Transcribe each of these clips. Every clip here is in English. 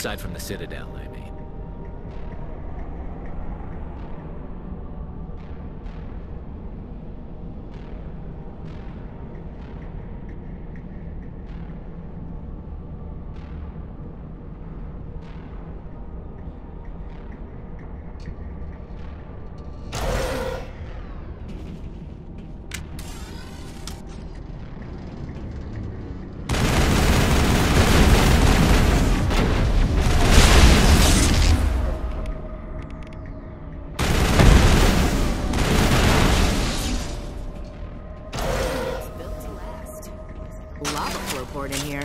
Aside from the Citadel, I mean. lava flow poured in here.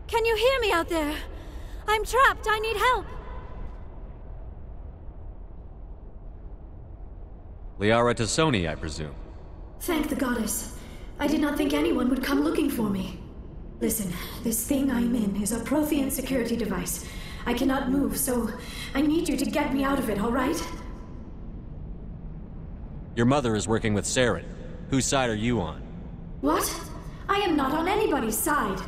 Can you hear me out there? I'm trapped. I need help. Liara Tassoni, I presume. Thank the goddess. I did not think anyone would come looking for me. Listen, this thing I'm in is a Prothean security device. I cannot move, so I need you to get me out of it, all right? Your mother is working with Saren. Whose side are you on? What? I am not on anybody's side.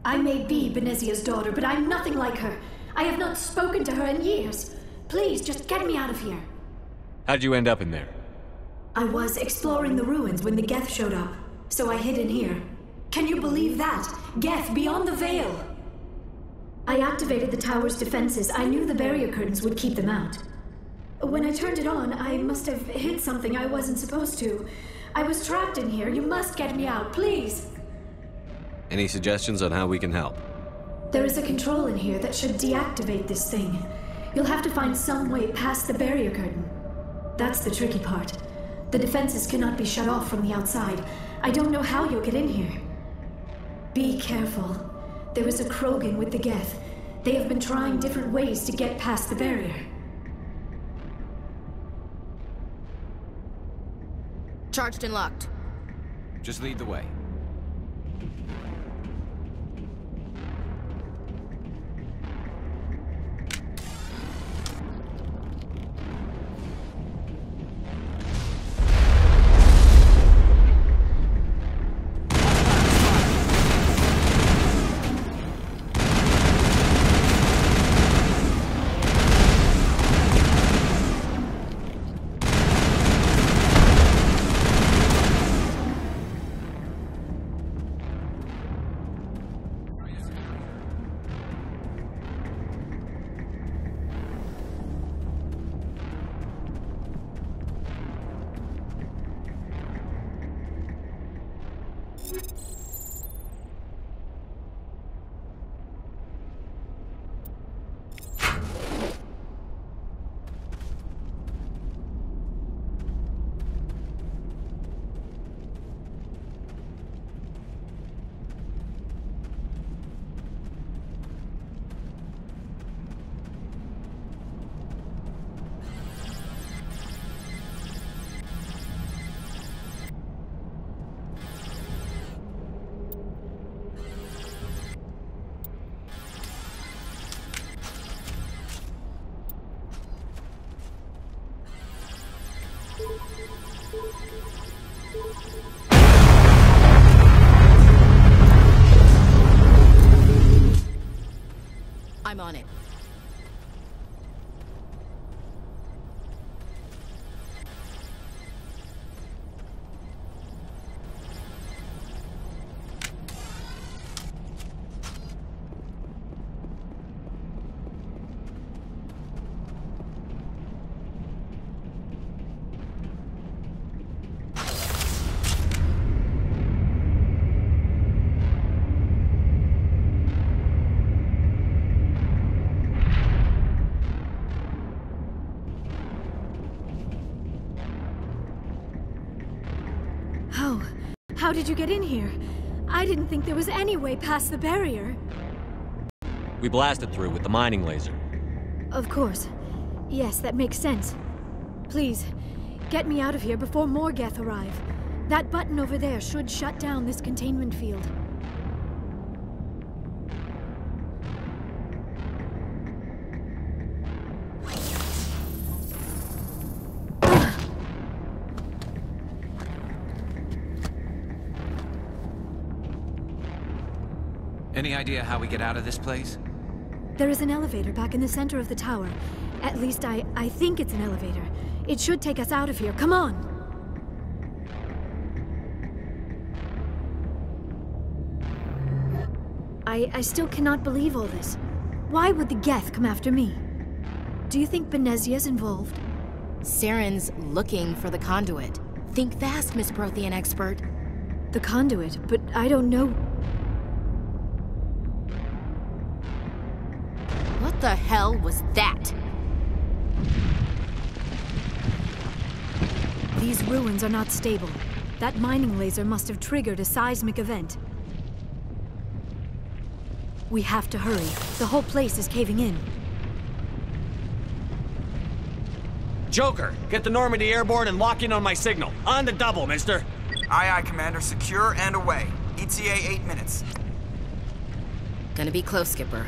I may be Benezia's daughter, but I'm nothing like her. I have not spoken to her in years. Please, just get me out of here. How'd you end up in there? I was exploring the ruins when the Geth showed up, so I hid in here. Can you believe that? Geth, beyond the veil! I activated the tower's defenses. I knew the barrier curtains would keep them out. When I turned it on, I must have hit something I wasn't supposed to. I was trapped in here. You must get me out, please! Any suggestions on how we can help? There is a control in here that should deactivate this thing. You'll have to find some way past the barrier curtain. That's the tricky part. The defenses cannot be shut off from the outside. I don't know how you'll get in here. Be careful. There is a Krogan with the Geth. They have been trying different ways to get past the barrier. Charged and locked. Just lead the way. I'm on it. How did you get in here? I didn't think there was any way past the barrier. We blasted through with the mining laser. Of course. Yes, that makes sense. Please, get me out of here before more Geth arrive. That button over there should shut down this containment field. Any idea how we get out of this place? There is an elevator back in the center of the tower. At least I think it's an elevator. It should take us out of here. Come on! I still cannot believe all this. Why would the Geth come after me? Do you think Benezia's involved? Saren's looking for the conduit. Think fast, Miss Prothean expert. The conduit, but I don't know. What the hell was that? These ruins are not stable. That mining laser must have triggered a seismic event. We have to hurry. The whole place is caving in. Joker, get the Normandy airborne and lock in on my signal. On the double, mister. Aye, aye, Commander. Secure and away. ETA 8 minutes. Gonna be close, Skipper.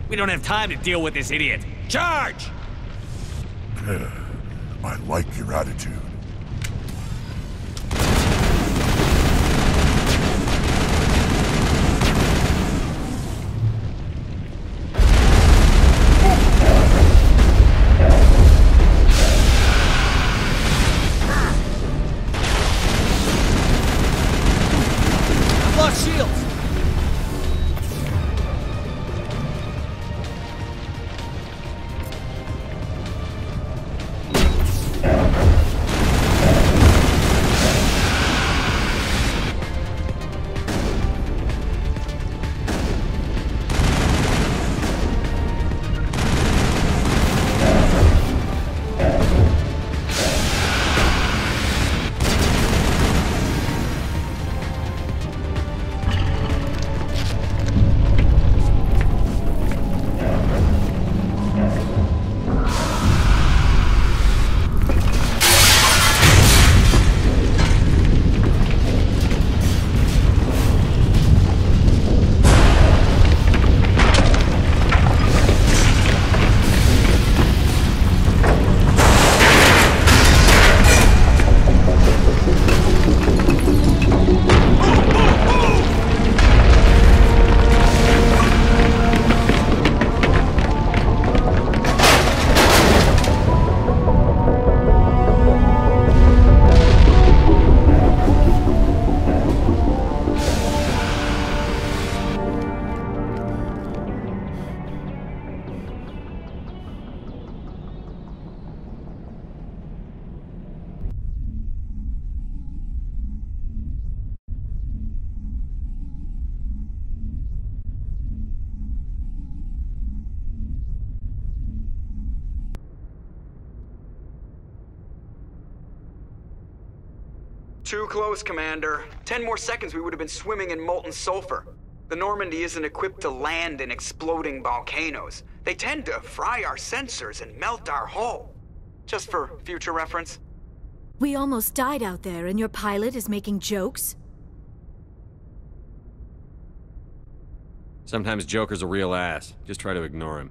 We don't have time to deal with this idiot. Charge! I like your attitude. I've lost shields! Too close, Commander. 10 more seconds we would have been swimming in molten sulfur. The Normandy isn't equipped to land in exploding volcanoes. They tend to fry our sensors and melt our hull. Just for future reference. We almost died out there, and your pilot is making jokes? Sometimes Joker's a real ass. Just try to ignore him.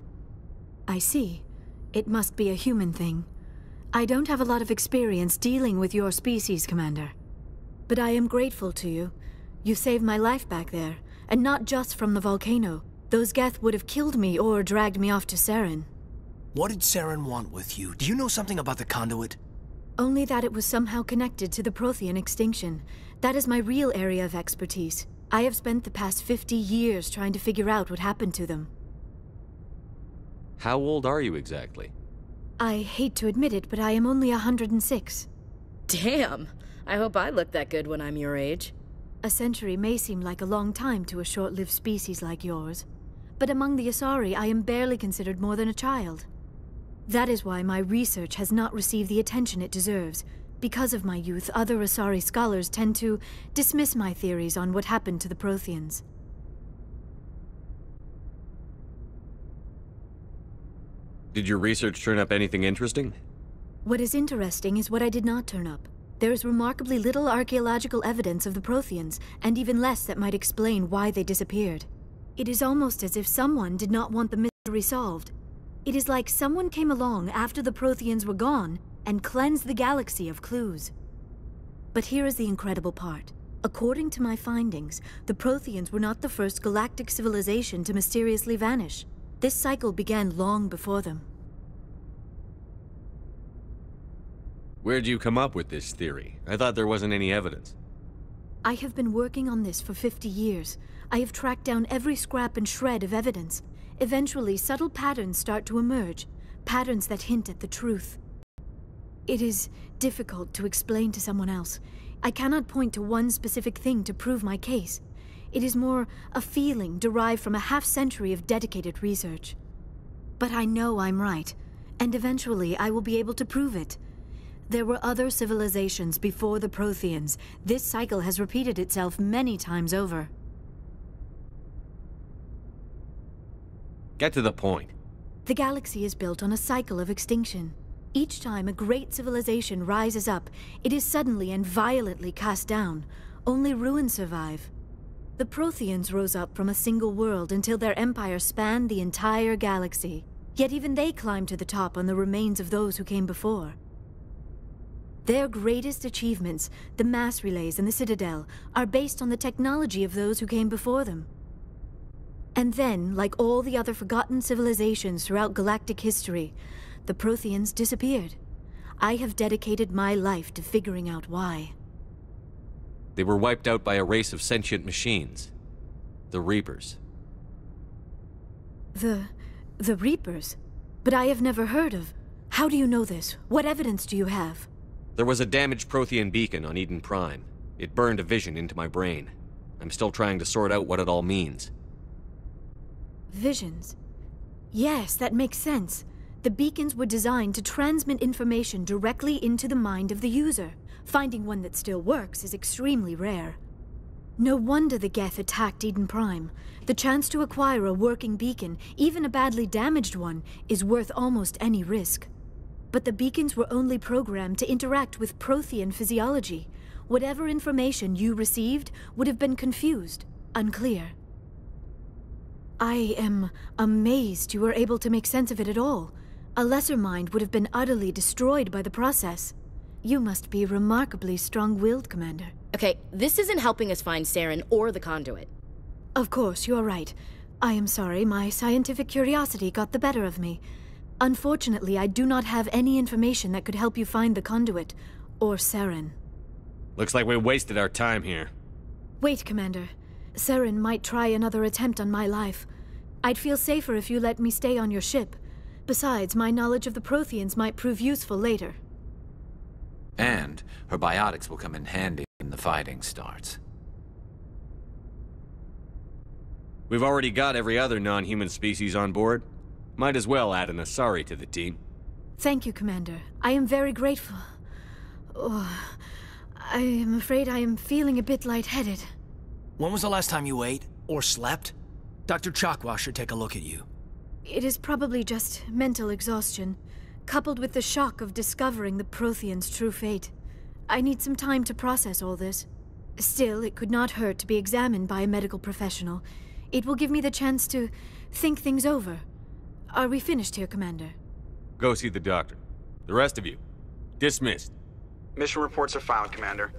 I see. It must be a human thing. I don't have a lot of experience dealing with your species, Commander. But I am grateful to you. You saved my life back there, and not just from the volcano. Those Geth would have killed me or dragged me off to Saren. What did Saren want with you? Do you know something about the conduit? Only that it was somehow connected to the Prothean extinction. That is my real area of expertise. I have spent the past 50 years trying to figure out what happened to them. How old are you exactly? I hate to admit it, but I am only 106. Damn! I hope I look that good when I'm your age. A century may seem like a long time to a short-lived species like yours. But among the Asari, I am barely considered more than a child. That is why my research has not received the attention it deserves. Because of my youth, other Asari scholars tend to dismiss my theories on what happened to the Protheans. Did your research turn up anything interesting? What is interesting is what I did not turn up. There is remarkably little archaeological evidence of the Protheans, and even less that might explain why they disappeared. It is almost as if someone did not want the mystery solved. It is like someone came along after the Protheans were gone and cleansed the galaxy of clues. But here is the incredible part. According to my findings, the Protheans were not the first galactic civilization to mysteriously vanish. This cycle began long before them. Where'd you come up with this theory? I thought there wasn't any evidence. I have been working on this for 50 years. I have tracked down every scrap and shred of evidence. Eventually, subtle patterns start to emerge, patterns that hint at the truth. It is difficult to explain to someone else. I cannot point to one specific thing to prove my case. It is more a feeling derived from a half-century of dedicated research. But I know I'm right, and eventually I will be able to prove it. There were other civilizations before the Protheans. This cycle has repeated itself many times over. Get to the point. The galaxy is built on a cycle of extinction. Each time a great civilization rises up, it is suddenly and violently cast down. Only ruins survive. The Protheans rose up from a single world until their empire spanned the entire galaxy. Yet even they climbed to the top on the remains of those who came before. Their greatest achievements, the mass relays and the Citadel, are based on the technology of those who came before them. And then, like all the other forgotten civilizations throughout galactic history, the Protheans disappeared. I have dedicated my life to figuring out why. They were wiped out by a race of sentient machines. The Reapers. The Reapers? But I have never heard of... How do you know this? What evidence do you have? There was a damaged Prothean beacon on Eden Prime. It burned a vision into my brain. I'm still trying to sort out what it all means. Visions? Yes, that makes sense. The beacons were designed to transmit information directly into the mind of the user. Finding one that still works is extremely rare. No wonder the Geth attacked Eden Prime. The chance to acquire a working beacon, even a badly damaged one, is worth almost any risk. But the beacons were only programmed to interact with Prothean physiology. Whatever information you received would have been confused, unclear. I am amazed you were able to make sense of it at all. A lesser mind would have been utterly destroyed by the process. You must be remarkably strong-willed, Commander. Okay, this isn't helping us find Saren or the conduit. Of course, you are right. I am sorry, my scientific curiosity got the better of me. Unfortunately, I do not have any information that could help you find the conduit, or Saren. Looks like we wasted our time here. Wait, Commander. Saren might try another attempt on my life. I'd feel safer if you let me stay on your ship. Besides, my knowledge of the Protheans might prove useful later. And her biotics will come in handy when the fighting starts. We've already got every other non-human species on board. Might as well add an Asari to the team. Thank you, Commander. I am very grateful. Oh, I am afraid I am feeling a bit lightheaded. When was the last time you ate? Or slept? Dr. Chakwa should take a look at you. It is probably just mental exhaustion, coupled with the shock of discovering the Protheans' true fate. I need some time to process all this. Still, it could not hurt to be examined by a medical professional. It will give me the chance to think things over. Are we finished here, Commander? Go see the doctor. The rest of you, dismissed. Mission reports are filed, Commander.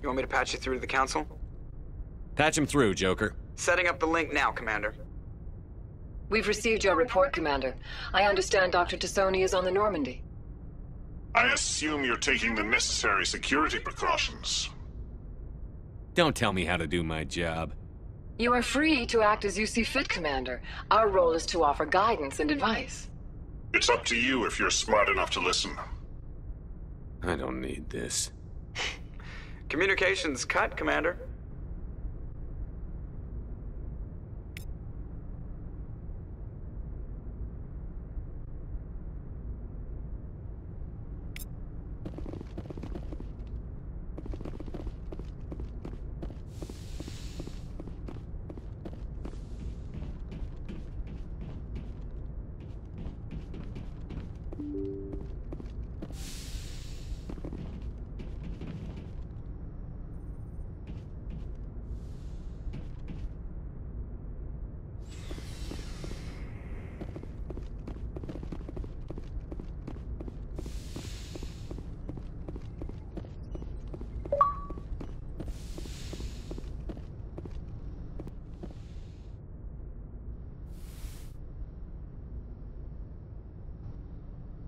You want me to patch you through to the Council? Patch him through, Joker. Setting up the link now, Commander. We've received your report, Commander. I understand Dr. Tassoni is on the Normandy. I assume you're taking the necessary security precautions. Don't tell me how to do my job. You are free to act as you see fit, Commander. Our role is to offer guidance and advice. It's up to you if you're smart enough to listen. I don't need this. Communications cut, Commander.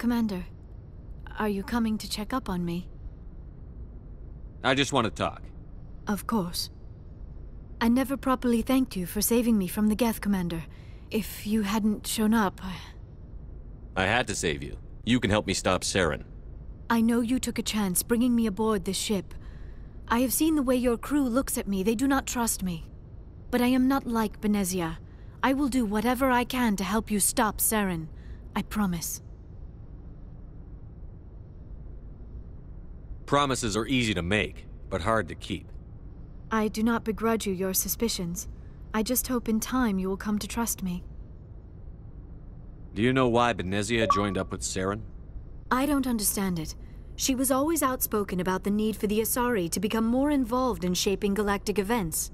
Commander, are you coming to check up on me? I just want to talk. Of course. I never properly thanked you for saving me from the Geth, Commander. If you hadn't shown up, I had to save you. You can help me stop Saren. I know you took a chance bringing me aboard this ship. I have seen the way your crew looks at me. They do not trust me. But I am not like Benezia. I will do whatever I can to help you stop Saren. I promise. Promises are easy to make, but hard to keep. I do not begrudge you your suspicions. I just hope in time you will come to trust me. Do you know why Benezia joined up with Saren? I don't understand it. She was always outspoken about the need for the Asari to become more involved in shaping galactic events.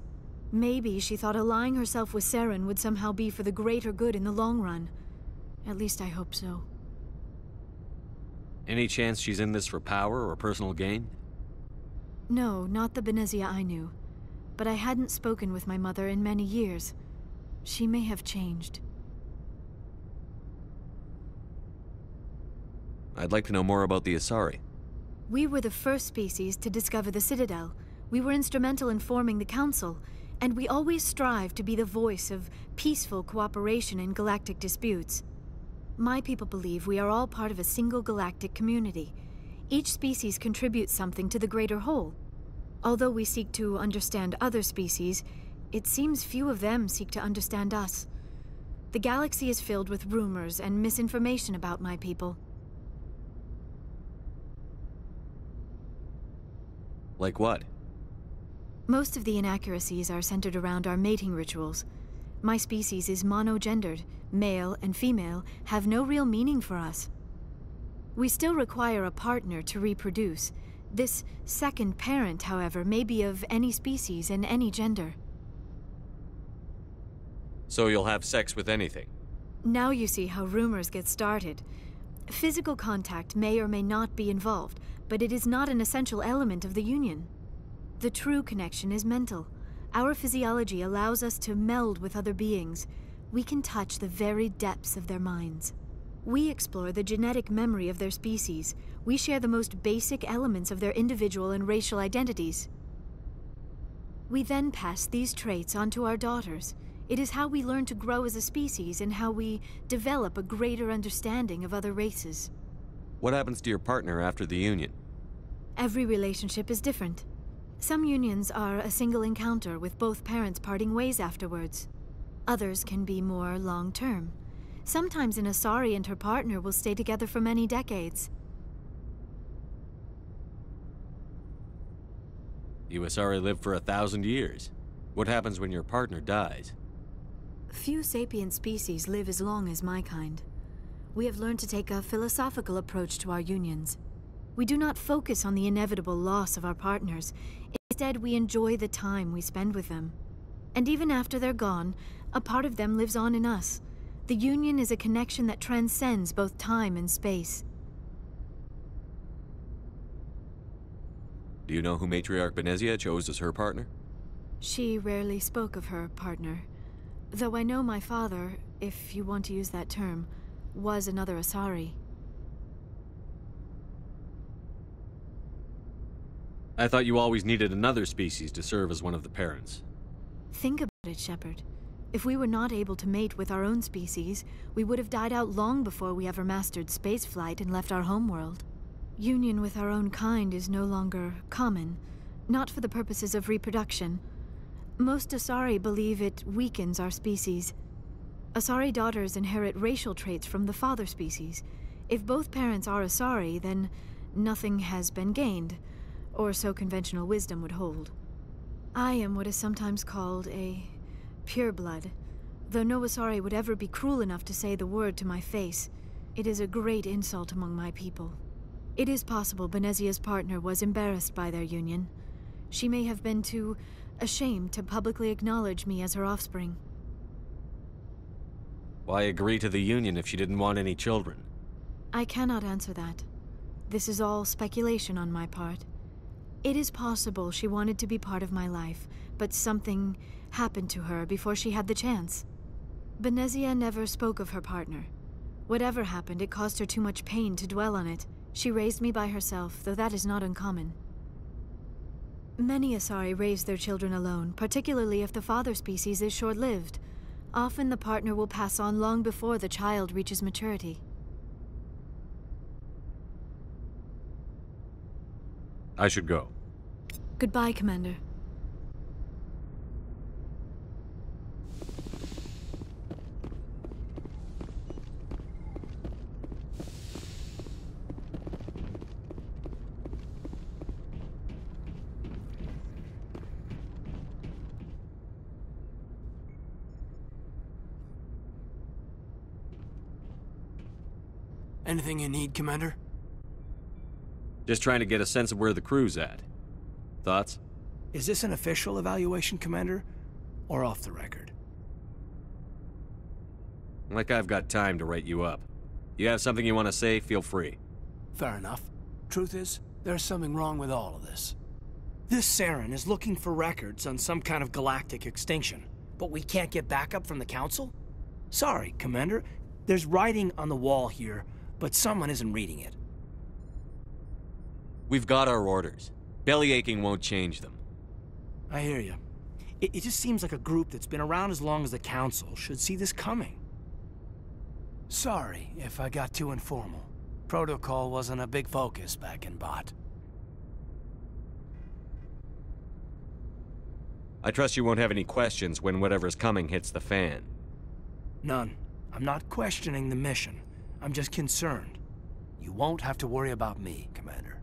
Maybe she thought allying herself with Saren would somehow be for the greater good in the long run. At least I hope so. Any chance she's in this for power or personal gain? No, not the Benezia I knew. But I hadn't spoken with my mother in many years. She may have changed. I'd like to know more about the Asari. We were the first species to discover the Citadel. We were instrumental in forming the Council, and we always strive to be the voice of peaceful cooperation in galactic disputes. My people believe we are all part of a single galactic community. Each species contributes something to the greater whole. Although we seek to understand other species, it seems few of them seek to understand us. The galaxy is filled with rumors and misinformation about my people. Like what? Most of the inaccuracies are centered around our mating rituals. My species is monogendered. Male and female have no real meaning for us. We still require a partner to reproduce. This second parent, however, may be of any species and any gender. So you'll have sex with anything? Now you see how rumors get started. Physical contact may or may not be involved, but it is not an essential element of the union. The true connection is mental. Our physiology allows us to meld with other beings. We can touch the very depths of their minds. We explore the genetic memory of their species. We share the most basic elements of their individual and racial identities. We then pass these traits on to our daughters. It is how we learn to grow as a species and how we develop a greater understanding of other races. What happens to your partner after the union? Every relationship is different. Some unions are a single encounter with both parents parting ways afterwards. Others can be more long-term. Sometimes an Asari and her partner will stay together for many decades. You Asari live for 1,000 years. What happens when your partner dies? Few sapient species live as long as my kind. We have learned to take a philosophical approach to our unions. We do not focus on the inevitable loss of our partners. Instead, we enjoy the time we spend with them. And even after they're gone, a part of them lives on in us. The union is a connection that transcends both time and space. Do you know who Matriarch Benezia chose as her partner? She rarely spoke of her partner. Though I know my father, if you want to use that term, was another Asari. I thought you always needed another species to serve as one of the parents. Think about it, Shepard. If we were not able to mate with our own species, we would have died out long before we ever mastered spaceflight and left our homeworld. Union with our own kind is no longer common, not for the purposes of reproduction. Most Asari believe it weakens our species. Asari daughters inherit racial traits from the father species. If both parents are Asari, then nothing has been gained, or so conventional wisdom would hold. I am what is sometimes called a pureblood. Though no Asari would ever be cruel enough to say the word to my face, it is a great insult among my people. It is possible Benezia's partner was embarrassed by their union. She may have been too ashamed to publicly acknowledge me as her offspring. Why agree to the union if she didn't want any children? I cannot answer that. This is all speculation on my part. It is possible she wanted to be part of my life, but something happened to her before she had the chance. Benezia never spoke of her partner. Whatever happened, it caused her too much pain to dwell on it. She raised me by herself, though that is not uncommon. Many Asari raise their children alone, particularly if the father species is short-lived. Often the partner will pass on long before the child reaches maturity. I should go. Goodbye, Commander. Anything you need, Commander? Just trying to get a sense of where the crew's at. Thoughts? Is this an official evaluation, Commander? Or off the record? Like I've got time to write you up. You have something you want to say, feel free. Fair enough. Truth is, there's something wrong with all of this. This Saren is looking for records on some kind of galactic extinction, but we can't get backup from the Council? Sorry, Commander. There's writing on the wall here, but someone isn't reading it. We've got our orders. Belly aching won't change them. I hear you. It just seems like a group that's been around as long as the Council should see this coming. Sorry if I got too informal. Protocol wasn't a big focus back in Bot. I trust you won't have any questions when whatever's coming hits the fan. None. I'm not questioning the mission. I'm just concerned. You won't have to worry about me, Commander.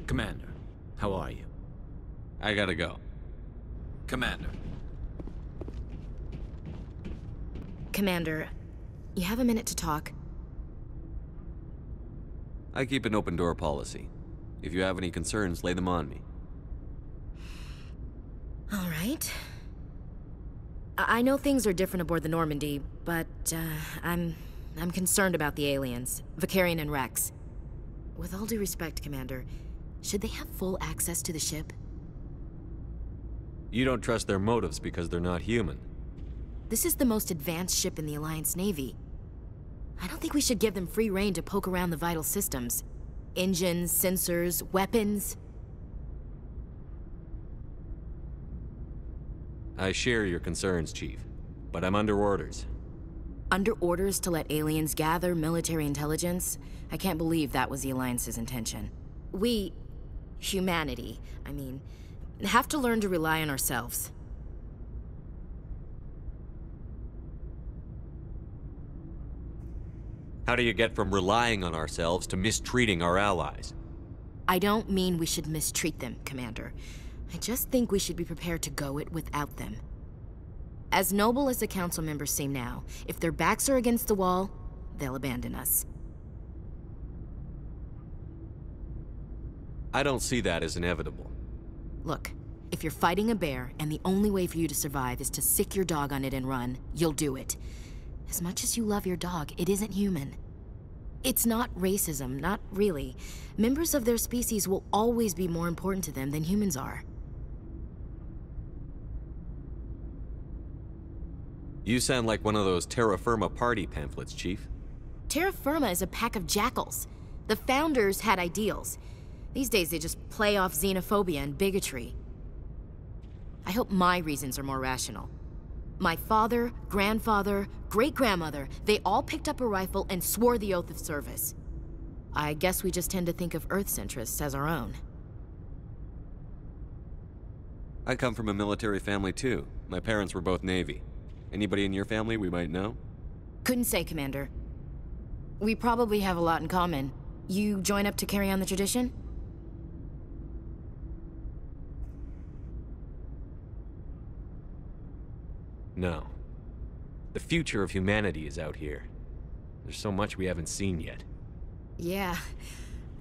Commander, how are you? I gotta go. Commander. Commander, you have a minute to talk? I keep an open door policy. If you have any concerns, lay them on me. All right. I know things are different aboard the Normandy, but I'm concerned about the aliens, Vakarian and Rex. With all due respect, Commander, should they have full access to the ship? You don't trust their motives because they're not human. This is the most advanced ship in the Alliance Navy. I don't think we should give them free rein to poke around the vital systems. Engines, sensors, weapons. I share your concerns, Chief, but I'm under orders. Under orders to let aliens gather military intelligence? I can't believe that was the Alliance's intention. We, humanity, I mean, have to learn to rely on ourselves. How do you get from relying on ourselves to mistreating our allies? I don't mean we should mistreat them, Commander. I just think we should be prepared to go it without them. As noble as the Council members seem now, if their backs are against the wall, they'll abandon us. I don't see that as inevitable. Look, if you're fighting a bear and the only way for you to survive is to sick your dog on it and run, you'll do it. As much as you love your dog, it isn't human. It's not racism, not really. Members of their species will always be more important to them than humans are. You sound like one of those Terra Firma party pamphlets, Chief. Terra Firma is a pack of jackals. The founders had ideals. These days they just play off xenophobia and bigotry. I hope my reasons are more rational. My father, grandfather, great-grandmother, they all picked up a rifle and swore the oath of service. I guess we just tend to think of Earth's interests as our own. I come from a military family too. My parents were both Navy. Anybody in your family we might know? Couldn't say, Commander. We probably have a lot in common. You join up to carry on the tradition? No. The future of humanity is out here. There's so much we haven't seen yet. Yeah.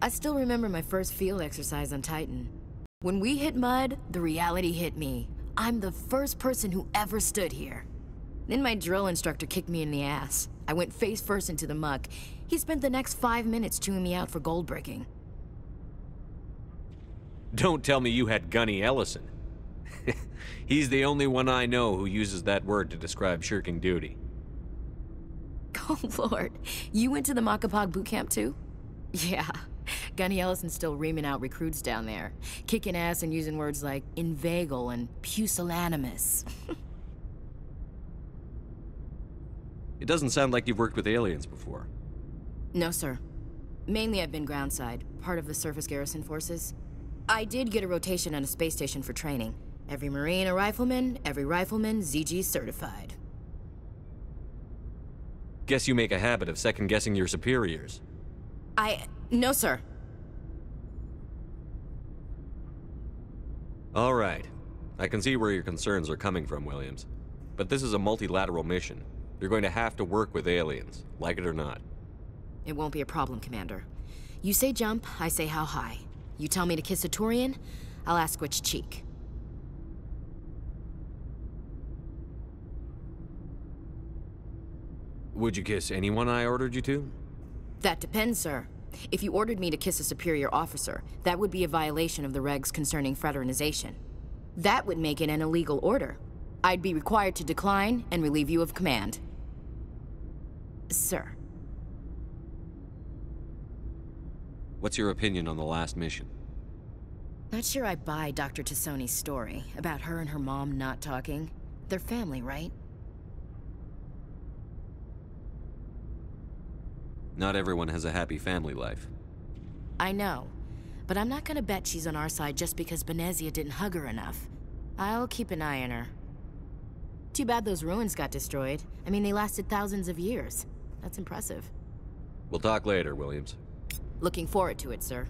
I still remember my first field exercise on Titan. When we hit mud, the reality hit me. I'm the first person who ever stood here. Then my drill instructor kicked me in the ass. I went face first into the muck. He spent the next 5 minutes chewing me out for gold bricking. Don't tell me you had Gunny Ellison. He's the only one I know who uses that word to describe shirking duty. Oh, Lord. You went to the Makapog boot camp, too? Yeah. Gunny Ellison's still reaming out recruits down there. Kicking ass and using words like inveigle and pusillanimous. It doesn't sound like you've worked with aliens before. No, sir. Mainly I've been groundside, part of the surface garrison forces. I did get a rotation on a space station for training. Every Marine a rifleman, every rifleman ZG certified. Guess you make a habit of second-guessing your superiors. No, sir. All right. I can see where your concerns are coming from, Williams. But this is a multilateral mission. You're going to have to work with aliens, like it or not. It won't be a problem, Commander. You say jump, I say how high. You tell me to kiss a Turian, I'll ask which cheek. Would you kiss anyone I ordered you to? That depends, sir. If you ordered me to kiss a superior officer, that would be a violation of the regs concerning fraternization. That would make it an illegal order. I'd be required to decline and relieve you of command. Sir. What's your opinion on the last mission? Not sure I buy Dr. Tassoni's story about her and her mom not talking. They're family, right? Not everyone has a happy family life. I know, but I'm not gonna bet she's on our side just because Benezia didn't hug her enough. I'll keep an eye on her. Too bad those ruins got destroyed. I mean, they lasted thousands of years. That's impressive. We'll talk later, Williams. Looking forward to it, sir.